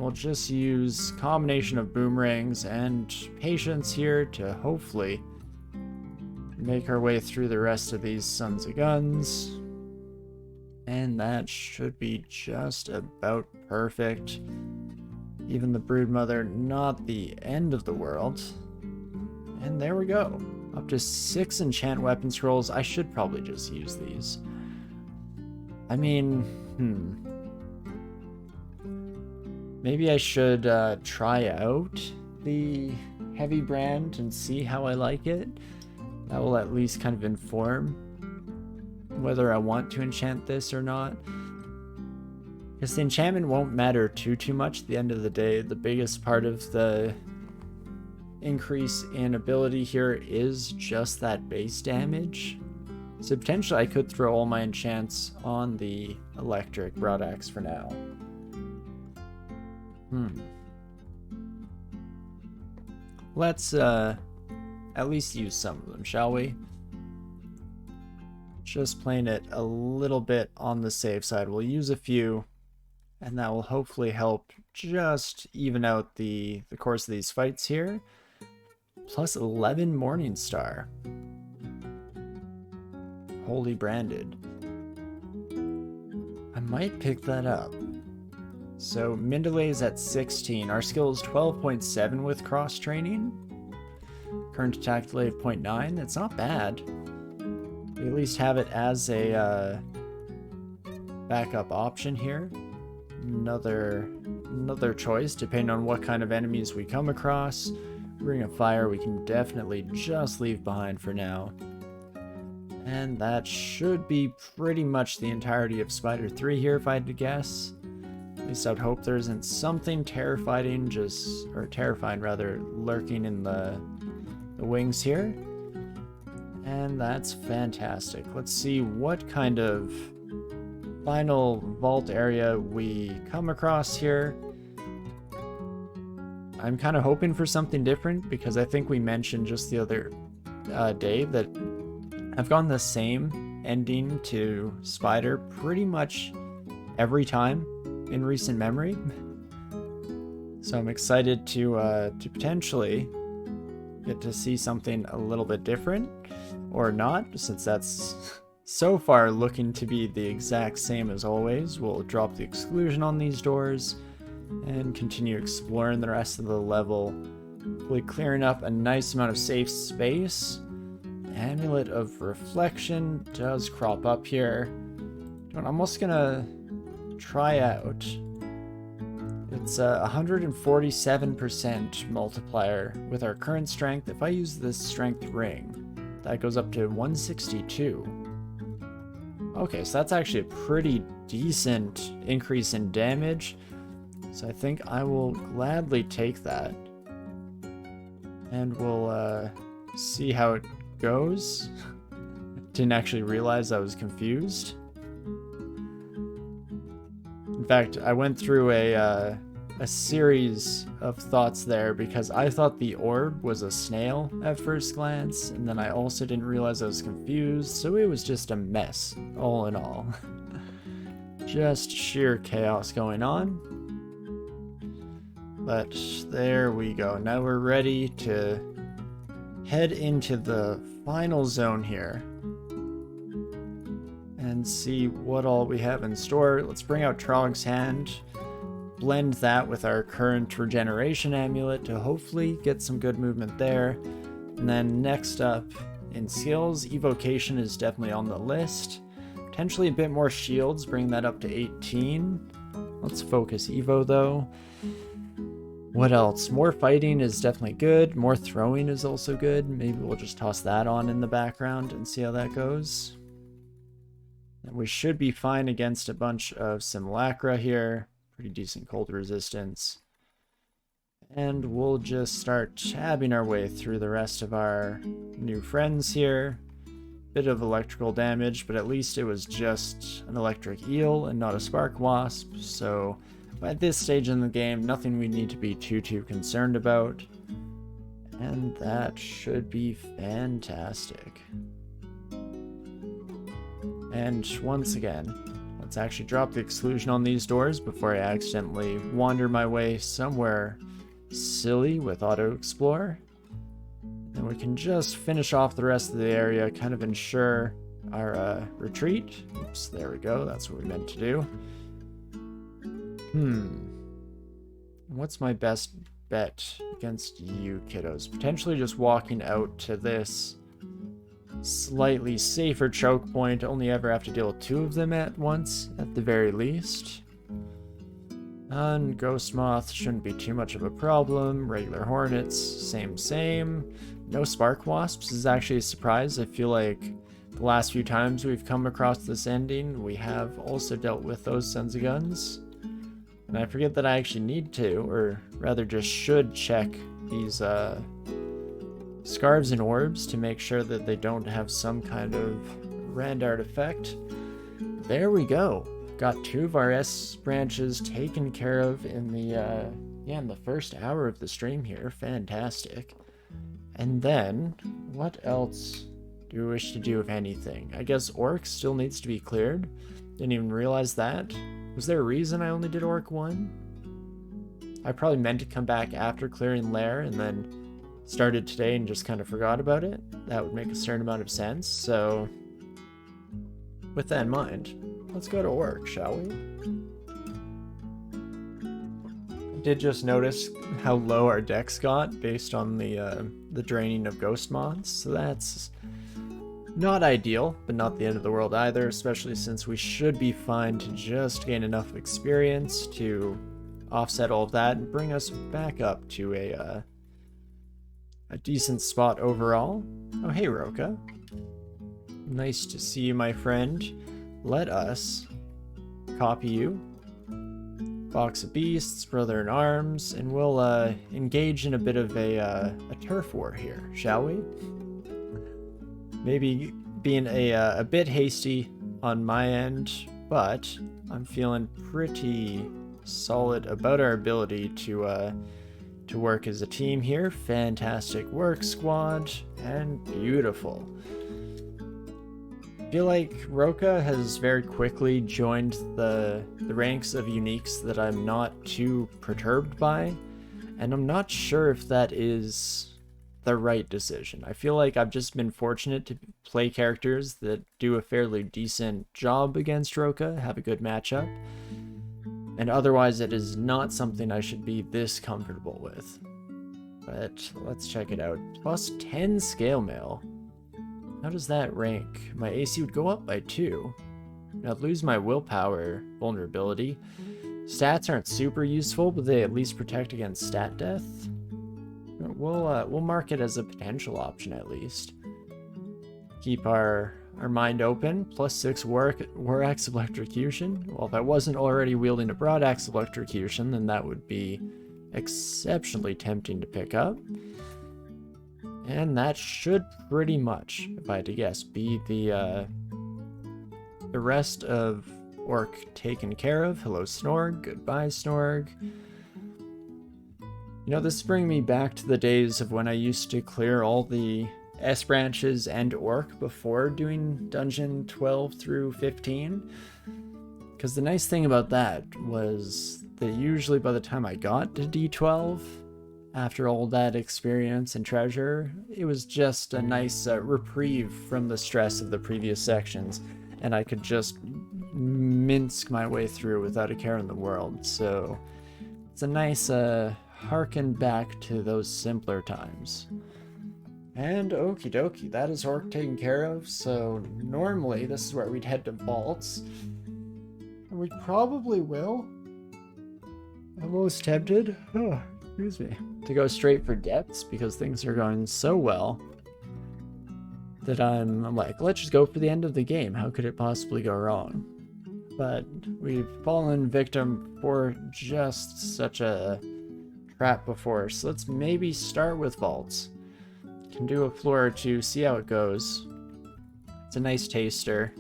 we'll just use combination of boomerangs and patience here to hopefully make our way through the rest of these sons of guns. And that should be just about perfect. Even the Broodmother, not the end of the world. And there we go. Up to 6 enchant weapon scrolls. I should probably just use these. I mean, maybe I should try out the heavy brand and see how I like it. That will at least kind of inform whether I want to enchant this or not. Because the enchantment won't matter too much at the end of the day. The biggest part of the increase in ability here is just that base damage. So potentially I could throw all my enchants on the electric broadaxe for now. Let's at least use some of them, shall we? Just playing it a little bit on the safe side. We'll use a few, and that will hopefully help just even out the course of these fights here. Plus 11 Morningstar. Holy branded. I might pick that up. So Mindalay is at 16. Our skill is 12.7 with cross training. Current attack delay of 0.9. That's not bad. We at least have it as a backup option here. Another choice depending on what kind of enemies we come across. Ring of Fire we can definitely just leave behind for now. And that should be pretty much the entirety of Spider 3 here if I had to guess. At least I'd hope there isn't something terrifying lurking in the wings here. And that's fantastic. Let's see what kind of final vault area we come across here. I'm kind of hoping for something different because I think we mentioned just the other day that I've gotten the same ending to Spider pretty much every time in recent memory. So I'm excited to potentially get to see something a little bit different, or not, since that's so far looking to be the exact same as always. We'll drop the exclusion on these doors and continue exploring the rest of the level, hopefully clearing up a nice amount of safe space. Amulet of Reflection does crop up here. I'm almost gonna try out. It's a 147% multiplier with our current strength. If I use this strength ring, that goes up to 162. Okay, so that's actually a pretty decent increase in damage. So I think I will gladly take that. And we'll see how it goes. Didn't actually realize I was confused. In fact, I went through a series of thoughts there because I thought the orb was a snail at first glance, and then I also didn't realize I was confused, so it was just a mess, all in all. Just sheer chaos going on. But there we go. Now we're ready to head into the final zone here and see what all we have in store. Let's bring out Trog's Hand, blend that with our current regeneration amulet to hopefully get some good movement there. And then next up in skills, evocation is definitely on the list. Potentially a bit more shields, bring that up to 18. Let's focus evo though. What else? More fighting is definitely good. More throwing is also good. Maybe we'll just toss that on in the background and see how that goes. And we should be fine against a bunch of simulacra here. Pretty decent cold resistance. And we'll just start tabbing our way through the rest of our new friends here. Bit of electrical damage, but at least it was just an electric eel and not a spark wasp. So at this stage in the game, nothing we need to be too concerned about. And that should be fantastic. And once again, let's Let's actually drop the exclusion on these doors before I accidentally wander my way somewhere silly with auto explore. And we can just finish off the rest of the area, kind of ensure our retreat. Oops, there we go. That's what we meant to do. What's my best bet against you kiddos? Potentially just walking out to this slightly safer choke point. Only ever have to deal with 2 of them at once, at the very least. And Ghost Moth shouldn't be too much of a problem. Regular Hornets, same. No Spark Wasps is actually a surprise. I feel like the last few times we've come across this ending, we have also dealt with those sons of guns. And I forget that I actually need to, or rather just should check these Scarves and Orbs to make sure that they don't have some kind of Randart effect. There we go. Got 2 of our S branches taken care of in the first hour of the stream here. Fantastic. And then, what else do we wish to do, if anything? I guess Orc still needs to be cleared. Didn't even realize that. Was there a reason I only did Orc 1? I probably meant to come back after clearing Lair and then started today and just kind of forgot about it. That would make a certain amount of sense. So, with that in mind, let's go to Orc, shall we? I did just notice how low our decks got based on the draining of Ghost Moths, so that's not ideal, but not the end of the world either, especially since we should be fine to just gain enough experience to offset all of that and bring us back up to a decent spot overall. Oh, hey, Roka. Nice to see you, my friend. Let us copy you. Box of Beasts, Brother in Arms, and we'll engage in a bit of a turf war here, shall we? Maybe being a bit hasty on my end, but I'm feeling pretty solid about our ability to work as a team here. Fantastic work, squad, and beautiful. I feel like Roka has very quickly joined the ranks of uniques that I'm not too perturbed by, and I'm not sure if that is the right decision. I feel like I've just been fortunate to play characters that do a fairly decent job against Roka, have a good matchup, and otherwise it is not something I should be this comfortable with. But let's check it out. Plus 10 scale mail. How does that rank? My AC would go up by 2. I'd lose my willpower vulnerability. Stats aren't super useful, but they at least protect against stat death. We'll mark it as a potential option at least. Keep our mind open. Plus 6 War Axe of Electrocution. Well, if I wasn't already wielding a Broad Axe of Electrocution, then that would be exceptionally tempting to pick up. And that should pretty much, if I had to guess, be the rest of Orc taken care of. Hello, Snorg. Goodbye, Snorg. You know, this is bringing me back to the days of when I used to clear all the S branches and Orc before doing Dungeon 12 through 15. Because the nice thing about that was that usually by the time I got to D12, after all that experience and treasure, it was just a nice reprieve from the stress of the previous sections, and I could just mince my way through without a care in the world. So it's a nice harken back to those simpler times. And okie dokie, that is Orc taken care of. So normally this is where we'd head to vaults, and we probably will. I'm almost tempted. Excuse me. To go straight for depths because things are going so well that I'm like, let's just go for the end of the game. How could it possibly go wrong? But we've fallen victim for just such a trap before, so let's maybe start with vaults. Can do a floor or two, see how it goes. It's a nice taster.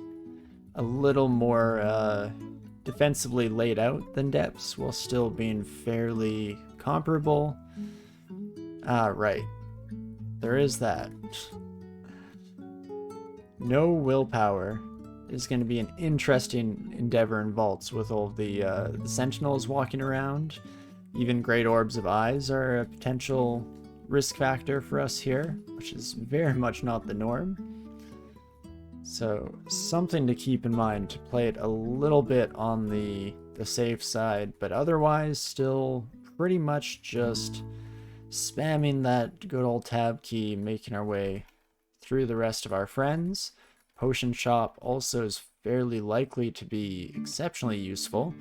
A little more defensively laid out than depths while still being fairly comparable. Right. There is that. No willpower is going to be an interesting endeavor in vaults with all the sentinels walking around. Even great orbs of eyes are a potential risk factor for us here, which is very much not the norm. So something to keep in mind, to play it a little bit on the safe side, but otherwise still pretty much just spamming that good old tab key, making our way through the rest of our friends. Potion shop also is fairly likely to be exceptionally useful.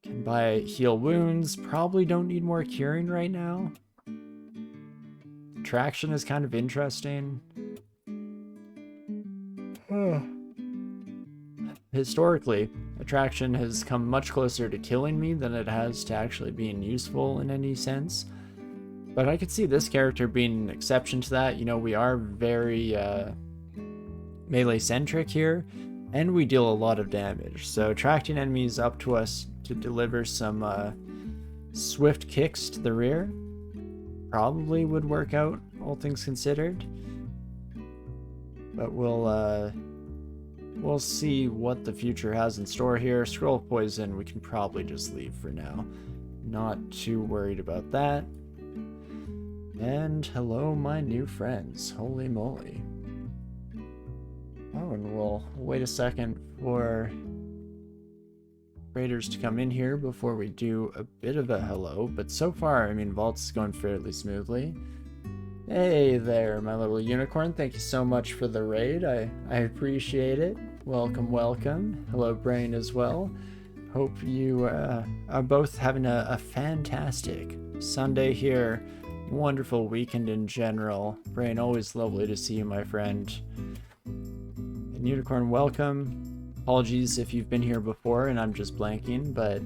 Can buy heal wounds, probably don't need more curing right now. Traction is kind of interesting. Historically, attraction has come much closer to killing me than it has to actually being useful in any sense. But I could see this character being an exception to that. You know, we are very melee-centric here, and we deal a lot of damage. So attracting enemies up to us to deliver some swift kicks to the rear probably would work out, all things considered. But we'll see what the future has in store here. Scroll of Poison, we can probably just leave for now. Not too worried about that. And hello, my new friends. Holy moly. Oh, and we'll wait a second for raiders to come in here before we do a bit of a hello. But so far, I mean, Vault's is going fairly smoothly. Hey there, my little unicorn. Thank you so much for the raid. I appreciate it. Welcome, welcome. Hello, Brain, as well. Hope you are both having a fantastic Sunday here. Wonderful weekend in general. Brain, always lovely to see you, my friend. And Unicorn, welcome. Apologies if you've been here before and I'm just blanking, but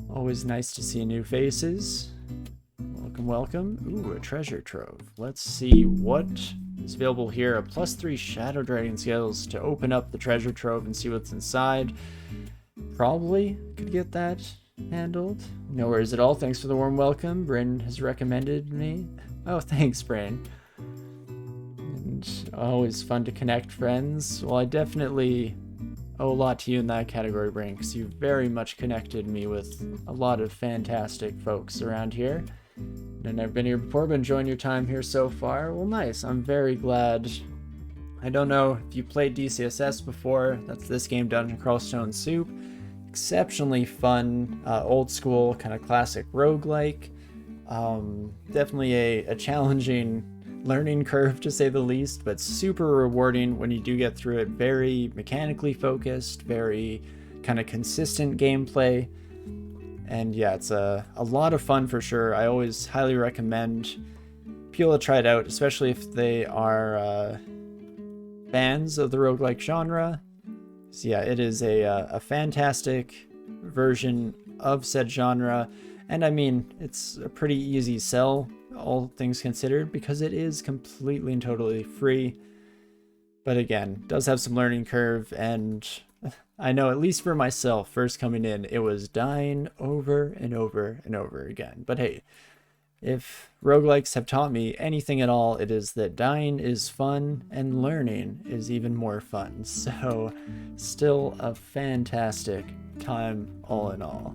always nice to see new faces. Welcome, welcome. Ooh, a treasure trove. Let's see what is available here. A +3 Shadow Dragon skills to open up the treasure trove and see what's inside. Probably could get that handled. No worries at all. Thanks for the warm welcome. Bryn has recommended me. Oh, thanks, Bryn. And always fun to connect friends. Well, I definitely owe a lot to you in that category, Bryn, because you very much connected me with a lot of fantastic folks around here. I've never been here before, but enjoying your time here so far. Well, nice. I'm very glad. I don't know if you played DCSS before. That's this game, Dungeon Crawl Stone Soup. Exceptionally fun, old school, kind of classic roguelike. Definitely a challenging learning curve, to say the least, but super rewarding when you do get through it. Very mechanically focused, very kind of consistent gameplay. And yeah, it's a lot of fun for sure. I always highly recommend people to try it out, especially if they are fans of the roguelike genre. So yeah, it is a fantastic version of said genre. And I mean, it's a pretty easy sell, all things considered, because it is completely and totally free. But again, does have some learning curve, and I know, at least for myself, first coming in, it was dying over and over and over again. But hey, if roguelikes have taught me anything at all, it is that dying is fun and learning is even more fun. So still a fantastic time all in all.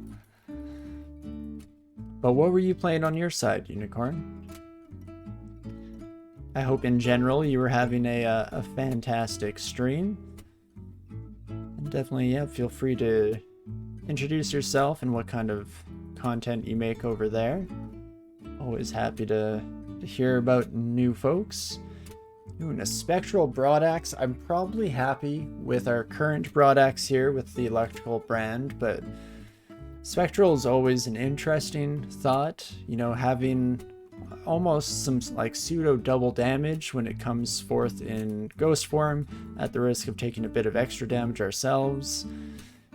But what were you playing on your side, Unicorn? I hope in general you were having a fantastic stream. And definitely, yeah, feel free to introduce yourself and what kind of content you make over there. Always happy to hear about new folks. Ooh, and a spectral broadaxe. I'm probably happy with our current broadaxe here with the electrical brand, but spectral is always an interesting thought. You know, having almost some like pseudo double damage when it comes forth in ghost form, at the risk of taking a bit of extra damage ourselves.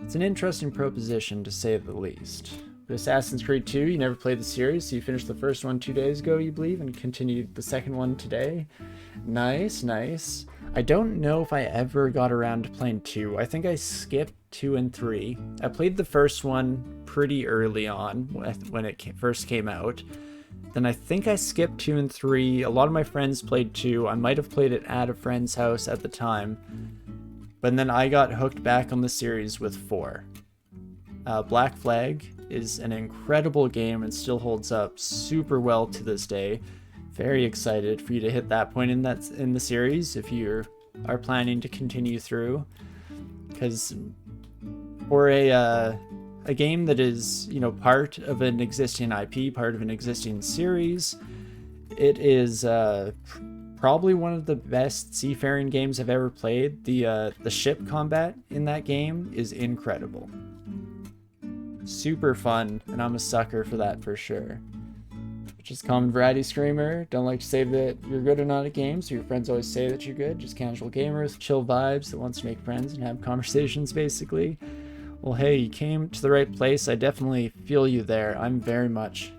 It's an interesting proposition, to say the least. But Assassin's Creed 2, you never played the series, so you finished the first one 2 days ago, you believe, and continued the second one today. Nice, nice. I don't know if I ever got around to playing 2. I think I skipped 2 and 3. I played the first one pretty early on when it first came out. Then I think I skipped 2 and 3. A lot of my friends played 2. I might have played it at a friend's house at the time. But then I got hooked back on the series with 4. Black Flag is an incredible game and still holds up super well to this day. Very excited for you to hit that point in the series if you are planning to continue through. Because for a game that is, you know, part of an existing IP, part of an existing series, it is probably one of the best seafaring games I've ever played. The ship combat in that game is incredible. Super fun, and I'm a sucker for that for sure. Just common variety screamer. Don't like to say that you're good or not at games, so your friends always say that you're good. Just casual gamer with chill vibes that wants to make friends and have conversations, basically. Well, hey, you came to the right place. I definitely feel you there. I'm very much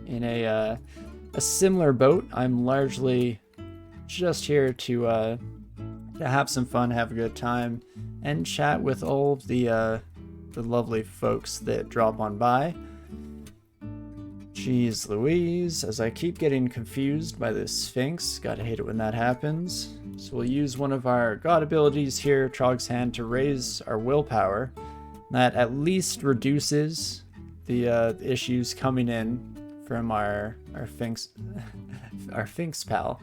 in a similar boat. I'm largely just here to have some fun, have a good time, and chat with all of the lovely folks that drop on by. Jeez Louise, as I keep getting confused by this Sphinx. Gotta hate it when that happens. So we'll use one of our god abilities here, Trog's Hand, to raise our willpower. That at least reduces the issues coming in from our Sphinx pal.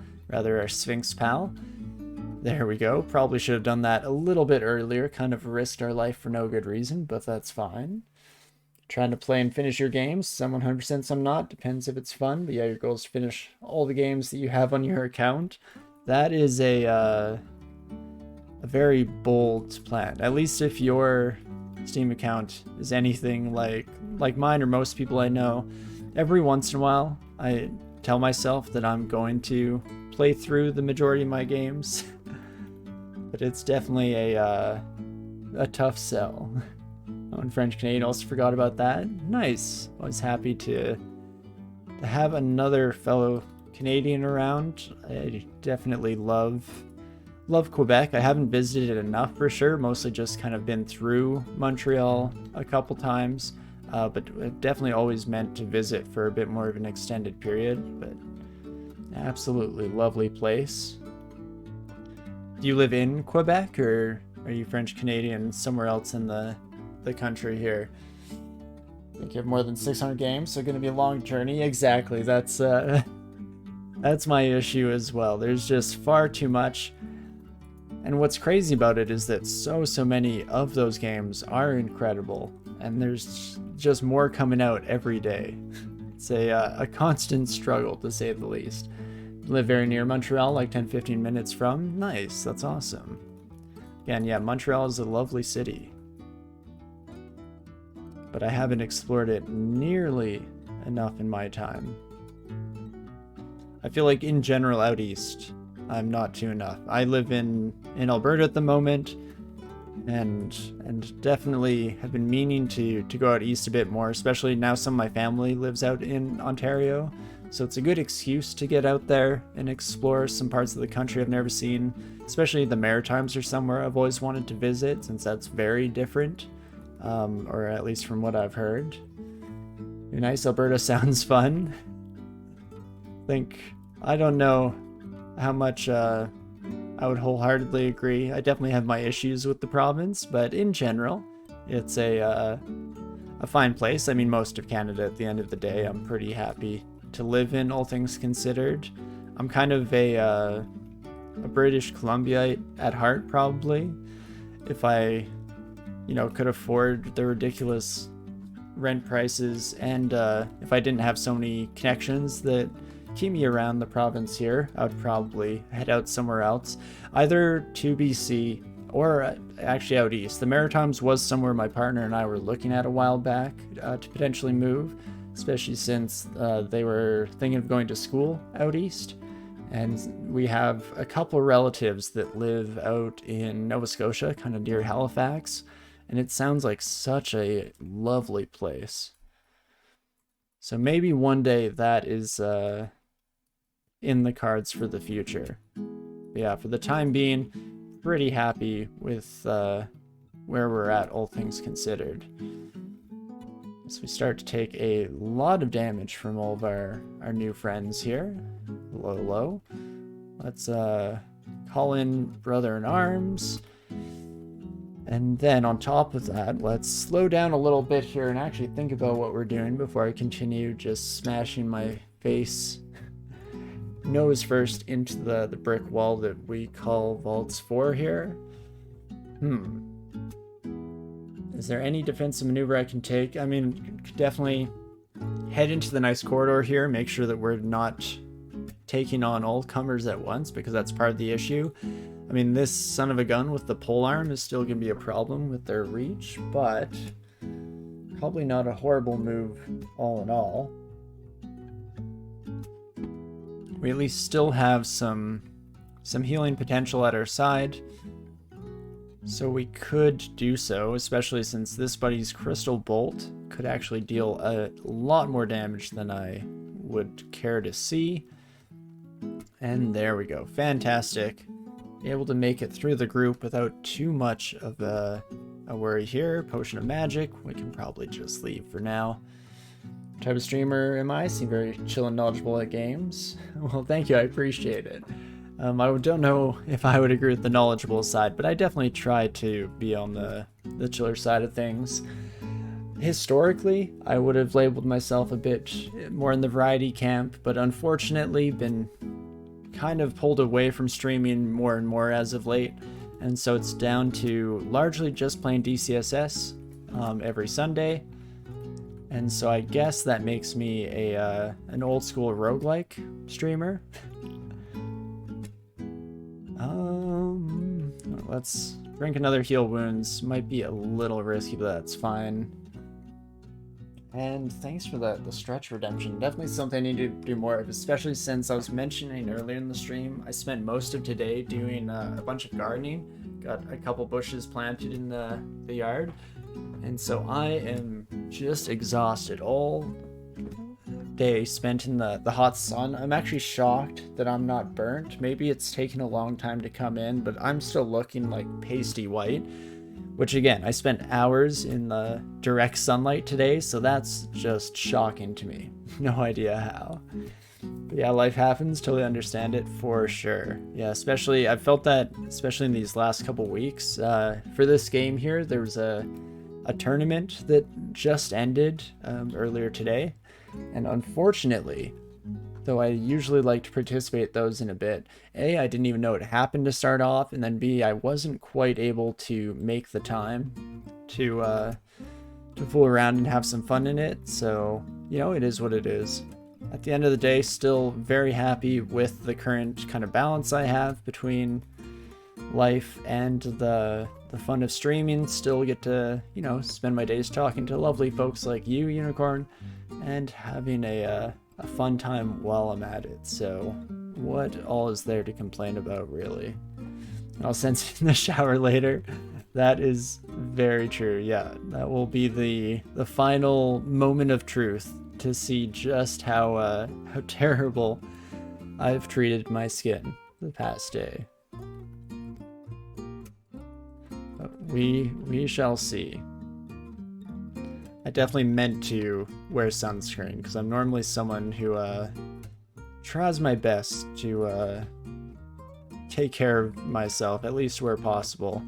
There we go. Probably should have done that a little bit earlier. Kind of risked our life for no good reason, but that's fine. Trying to play and finish your games. Some 100%, some not. Depends if it's fun. But yeah, your goal is to finish all the games that you have on your account. That is a very bold plan. At least if your Steam account is anything like mine or most people I know, every once in a while I tell myself that I'm going to play through the majority of my games. But it's definitely a tough sell. Oh, and French Canadian, also forgot about that. Nice. Always happy to have another fellow Canadian around. I definitely love Quebec. I haven't visited it enough for sure. Mostly just kind of been through Montreal a couple times. But definitely always meant to visit for a bit more of an extended period. But absolutely lovely place. Do you live in Quebec, or are you French Canadian somewhere else in the country here? I think you have more than 600 games, so going to be a long journey. Exactly. That's my issue as well. There's just far too much. And what's crazy about it is that so many of those games are incredible, and there's just more coming out every day. It's a constant struggle, to say the least. Live very near Montreal, like 10-15 minutes from. Nice, that's awesome. Again, yeah, Montreal is a lovely city, but I haven't explored it nearly enough in my time. I feel like in general out east, I'm not too enough. I live in Alberta at the moment, and definitely have been meaning to go out east a bit more, especially now some of my family lives out in Ontario. So it's a good excuse to get out there and explore some parts of the country I've never seen, especially the Maritimes are somewhere I've always wanted to visit, since that's very different, or at least from what I've heard. Nice, Alberta sounds fun. I don't know how much I would wholeheartedly agree. I definitely have my issues with the province, but in general, it's a fine place. I mean, most of Canada at the end of the day, I'm pretty happy to live in, all things considered. I'm kind of a British Columbiaite at heart, probably. If I, could afford the ridiculous rent prices, and if I didn't have so many connections that keep me around the province here, I would probably head out somewhere else, either to BC or actually out east. The Maritimes was somewhere my partner and I were looking at a while back to potentially move, especially since they were thinking of going to school out east. And we have a couple of relatives that live out in Nova Scotia, kind of near Halifax, and it sounds like such a lovely place. So maybe one day that is in the cards for the future. But yeah, for the time being, pretty happy with where we're at, all things considered. So we start to take a lot of damage from all of our new friends here. Low. Let's call in Brother in Arms. And then on top of that, let's slow down a little bit here and actually think about what we're doing before I continue just smashing my face nose first into the brick wall that we call Vaults 4 here. Is there any defensive maneuver I can take? I mean, definitely head into the nice corridor here, make sure that we're not taking on all comers at once, because that's part of the issue. I mean, this son of a gun with the polearm is still going to be a problem with their reach, but probably not a horrible move all in all. We at least still have some healing potential at our side, so we could do so, especially since this buddy's Crystal Bolt could actually deal a lot more damage than I would care to see. And there we go. Fantastic. Able to make it through the group without too much of a worry here. Potion of Magic. We can probably just leave for now. What type of streamer am I? Seem very chill and knowledgeable at games. Well, thank you. I appreciate it. I don't know if I would agree with the knowledgeable side, but I definitely try to be on the chiller side of things. Historically, I would have labeled myself a bit more in the variety camp, but unfortunately been kind of pulled away from streaming more and more as of late, and so it's down to largely just playing DCSS every Sunday. And so I guess that makes me an old school roguelike streamer. Let's drink another heal wounds. Might be a little risky, but that's fine. And thanks for the stretch redemption. Definitely something I need to do more of, especially since I was mentioning earlier in the stream, I spent most of today doing a bunch of gardening. Got a couple bushes planted in the yard. And so I am just exhausted all day spent in the hot sun. I'm actually shocked that I'm not burnt. Maybe it's taken a long time to come in, but I'm still looking like pasty white, which again, I spent hours in the direct sunlight today, so that's just shocking to me. No idea how. But yeah, life happens. Totally understand it for sure. Yeah, especially, I've felt that, especially in these last couple weeks. For this game here, there was a tournament that just ended earlier today. And unfortunately, though I usually like to participate those in a bit, A, I didn't even know it happened to start off, and then B, I wasn't quite able to make the time to fool around and have some fun in it. So, you know, it is what it is. At the end of the day, still very happy with the current kind of balance I have between life and the fun of streaming. Still get to, you know, spend my days talking to lovely folks like you, Unicorn, and having a fun time while I'm at it. So what all is there to complain about, really? I'll sense in the shower later. That is very true. Yeah, that will be the final moment of truth to see just how terrible I've treated my skin the past day. But we shall see. I definitely meant to wear sunscreen because I'm normally someone who tries my best to take care of myself, at least where possible.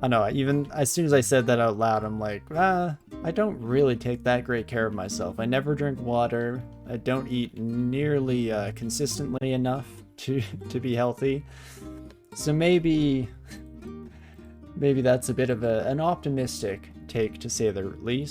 I know, even as soon as I said that out loud, I'm like, I don't really take that great care of myself. I never drink water. I don't eat nearly consistently enough to be healthy. So maybe that's a bit of an optimistic take, to say the least.